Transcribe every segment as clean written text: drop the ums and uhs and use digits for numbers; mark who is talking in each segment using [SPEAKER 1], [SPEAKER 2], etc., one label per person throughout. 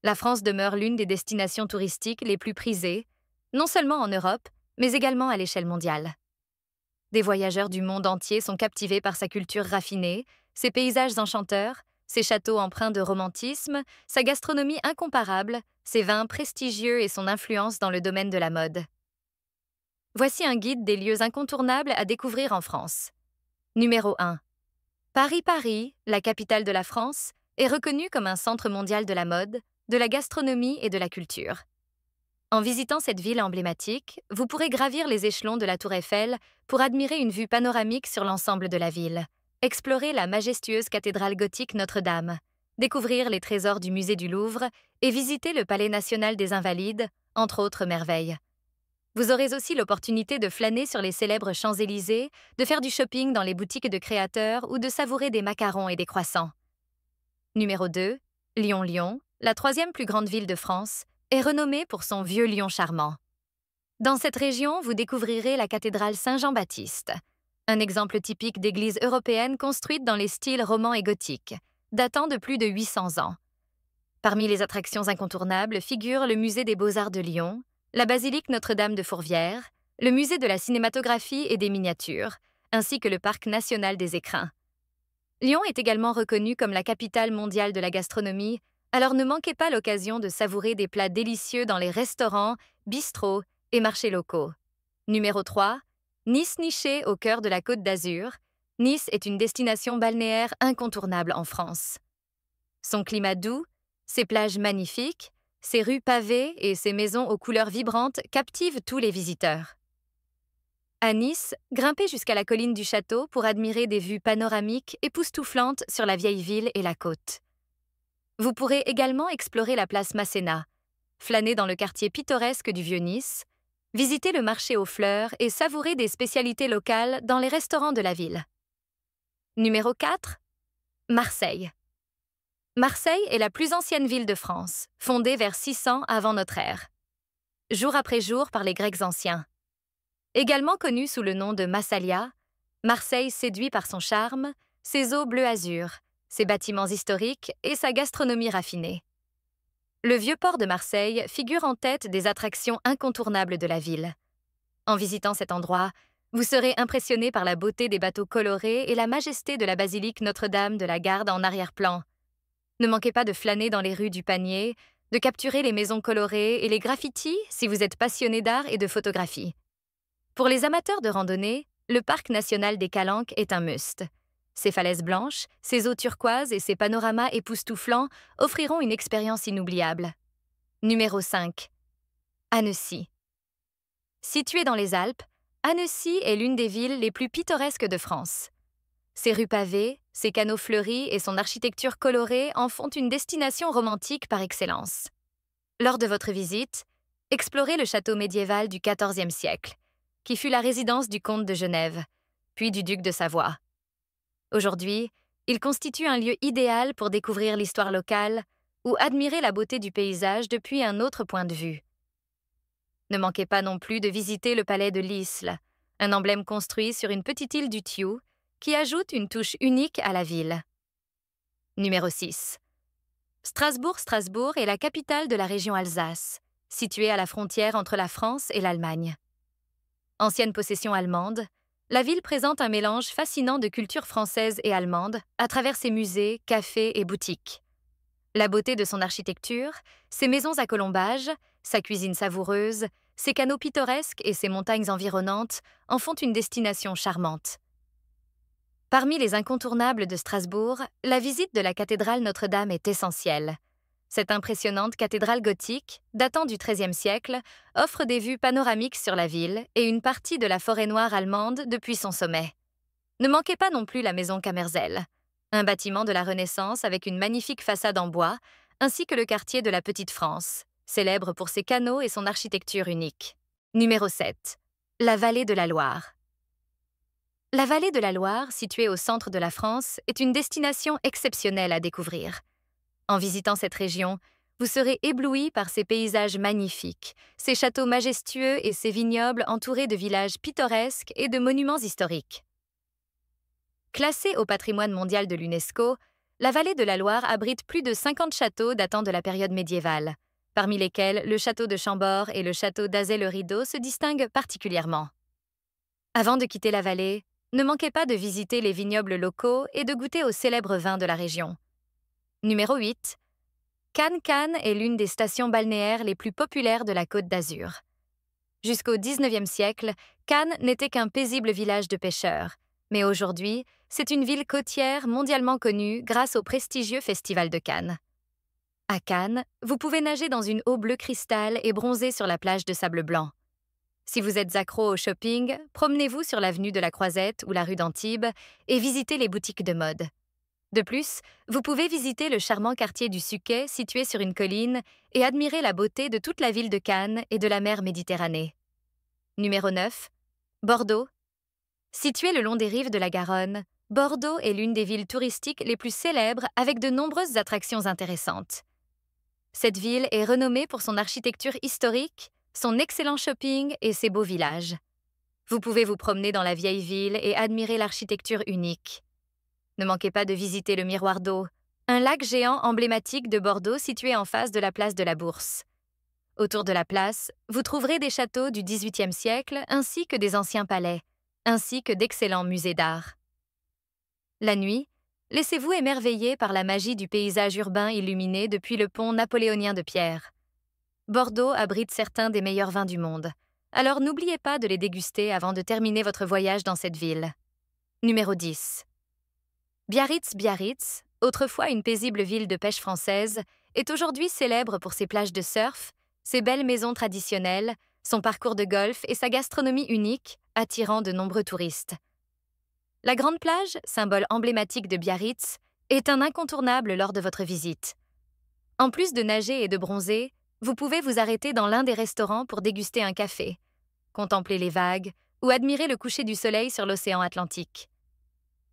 [SPEAKER 1] La France demeure l'une des destinations touristiques les plus prisées, non seulement en Europe, mais également à l'échelle mondiale. Des voyageurs du monde entier sont captivés par sa culture raffinée, ses paysages enchanteurs, ses châteaux empreints de romantisme, sa gastronomie incomparable, ses vins prestigieux et son influence dans le domaine de la mode. Voici un guide des lieux incontournables à découvrir en France. Numéro 1. Paris, la capitale de la France, est reconnue comme un centre mondial de la mode, de la gastronomie et de la culture. En visitant cette ville emblématique, vous pourrez gravir les échelons de la Tour Eiffel pour admirer une vue panoramique sur l'ensemble de la ville, explorer la majestueuse cathédrale gothique Notre-Dame, découvrir les trésors du musée du Louvre et visiter le Palais national des Invalides, entre autres merveilles. Vous aurez aussi l'opportunité de flâner sur les célèbres Champs-Élysées, de faire du shopping dans les boutiques de créateurs ou de savourer des macarons et des croissants. Numéro 2. Lyon, la troisième plus grande ville de France, est renommée pour son vieux Lyon charmant. Dans cette région, vous découvrirez la cathédrale Saint-Jean-Baptiste, un exemple typique d'église européenne construite dans les styles roman et gothique, datant de plus de 800 ans. Parmi les attractions incontournables figurent le musée des Beaux-Arts de Lyon, la basilique Notre-Dame de Fourvière, le musée de la cinématographie et des miniatures, ainsi que le parc national des Écrins. Lyon est également reconnue comme la capitale mondiale de la gastronomie, alors ne manquez pas l'occasion de savourer des plats délicieux dans les restaurants, bistrots et marchés locaux. Numéro 3. Nice nichée au cœur de la Côte d'Azur. Nice est une destination balnéaire incontournable en France. Son climat doux, ses plages magnifiques, ses rues pavées et ses maisons aux couleurs vibrantes captivent tous les visiteurs. À Nice, grimpez jusqu'à la colline du château pour admirer des vues panoramiques époustouflantes sur la vieille ville et la côte. Vous pourrez également explorer la place Masséna, flâner dans le quartier pittoresque du Vieux-Nice, visiter le marché aux fleurs et savourer des spécialités locales dans les restaurants de la ville. Numéro 4. Marseille. Marseille est la plus ancienne ville de France, fondée vers 600 avant notre ère. Jour après jour par les Grecs anciens. Également connue sous le nom de Massalia, Marseille séduit par son charme, ses eaux bleu-azur, ses bâtiments historiques et sa gastronomie raffinée. Le vieux port de Marseille figure en tête des attractions incontournables de la ville. En visitant cet endroit, vous serez impressionné par la beauté des bateaux colorés et la majesté de la basilique Notre-Dame de la Garde en arrière-plan. Ne manquez pas de flâner dans les rues du Panier, de capturer les maisons colorées et les graffitis si vous êtes passionné d'art et de photographie. Pour les amateurs de randonnée, le parc national des Calanques est un must. Ses falaises blanches, ses eaux turquoises et ses panoramas époustouflants offriront une expérience inoubliable. Numéro 5. Annecy. Située dans les Alpes, Annecy est l'une des villes les plus pittoresques de France. Ses rues pavées, ses canaux fleuris et son architecture colorée en font une destination romantique par excellence. Lors de votre visite, explorez le château médiéval du XIVe siècle, qui fut la résidence du comte de Genève, puis du duc de Savoie. Aujourd'hui, il constitue un lieu idéal pour découvrir l'histoire locale ou admirer la beauté du paysage depuis un autre point de vue. Ne manquez pas non plus de visiter le palais de l'Isle, un emblème construit sur une petite île du Thioux qui ajoute une touche unique à la ville. Numéro 6. Strasbourg est la capitale de la région Alsace, située à la frontière entre la France et l'Allemagne. Ancienne possession allemande, la ville présente un mélange fascinant de culture française et allemande à travers ses musées, cafés et boutiques. La beauté de son architecture, ses maisons à colombages, sa cuisine savoureuse, ses canaux pittoresques et ses montagnes environnantes en font une destination charmante. Parmi les incontournables de Strasbourg, la visite de la cathédrale Notre-Dame est essentielle. Cette impressionnante cathédrale gothique, datant du XIIIe siècle, offre des vues panoramiques sur la ville et une partie de la forêt noire allemande depuis son sommet. Ne manquez pas non plus la maison Camersel, un bâtiment de la Renaissance avec une magnifique façade en bois, ainsi que le quartier de la Petite France, célèbre pour ses canaux et son architecture unique. Numéro 7. La vallée de la Loire. La vallée de la Loire, située au centre de la France, est une destination exceptionnelle à découvrir. En visitant cette région, vous serez ébloui par ses paysages magnifiques, ses châteaux majestueux et ses vignobles entourés de villages pittoresques et de monuments historiques. Classée au patrimoine mondial de l'UNESCO, la vallée de la Loire abrite plus de 50 châteaux datant de la période médiévale, parmi lesquels le château de Chambord et le château d'Azay-le-Rideau se distinguent particulièrement. Avant de quitter la vallée, ne manquez pas de visiter les vignobles locaux et de goûter aux célèbres vins de la région. Numéro 8. Cannes est l'une des stations balnéaires les plus populaires de la Côte d'Azur. Jusqu'au XIXe siècle, Cannes n'était qu'un paisible village de pêcheurs, mais aujourd'hui, c'est une ville côtière mondialement connue grâce au prestigieux Festival de Cannes. À Cannes, vous pouvez nager dans une eau bleu cristal et bronzer sur la plage de sable blanc. Si vous êtes accro au shopping, promenez-vous sur l'avenue de la Croisette ou la rue d'Antibes et visitez les boutiques de mode. De plus, vous pouvez visiter le charmant quartier du Suquet situé sur une colline et admirer la beauté de toute la ville de Cannes et de la mer Méditerranée. Numéro 9. Bordeaux. Située le long des rives de la Garonne, Bordeaux est l'une des villes touristiques les plus célèbres avec de nombreuses attractions intéressantes. Cette ville est renommée pour son architecture historique, son excellent shopping et ses beaux villages. Vous pouvez vous promener dans la vieille ville et admirer l'architecture unique. Ne manquez pas de visiter le Miroir d'eau, un lac géant emblématique de Bordeaux situé en face de la place de la Bourse. Autour de la place, vous trouverez des châteaux du XVIIIe siècle ainsi que des anciens palais, ainsi que d'excellents musées d'art. La nuit, laissez-vous émerveiller par la magie du paysage urbain illuminé depuis le pont napoléonien de pierre. Bordeaux abrite certains des meilleurs vins du monde, alors n'oubliez pas de les déguster avant de terminer votre voyage dans cette ville. Numéro 10. Biarritz, autrefois une paisible ville de pêche française, est aujourd'hui célèbre pour ses plages de surf, ses belles maisons traditionnelles, son parcours de golf et sa gastronomie unique, attirant de nombreux touristes. La Grande Plage, symbole emblématique de Biarritz, est un incontournable lors de votre visite. En plus de nager et de bronzer, vous pouvez vous arrêter dans l'un des restaurants pour déguster un café, contempler les vagues ou admirer le coucher du soleil sur l'océan Atlantique.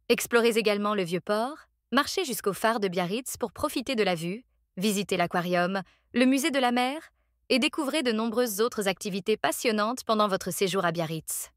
[SPEAKER 1] Explorez également le Vieux-Port, marchez jusqu'au phare de Biarritz pour profiter de la vue, visitez l'aquarium, le musée de la mer et découvrez de nombreuses autres activités passionnantes pendant votre séjour à Biarritz.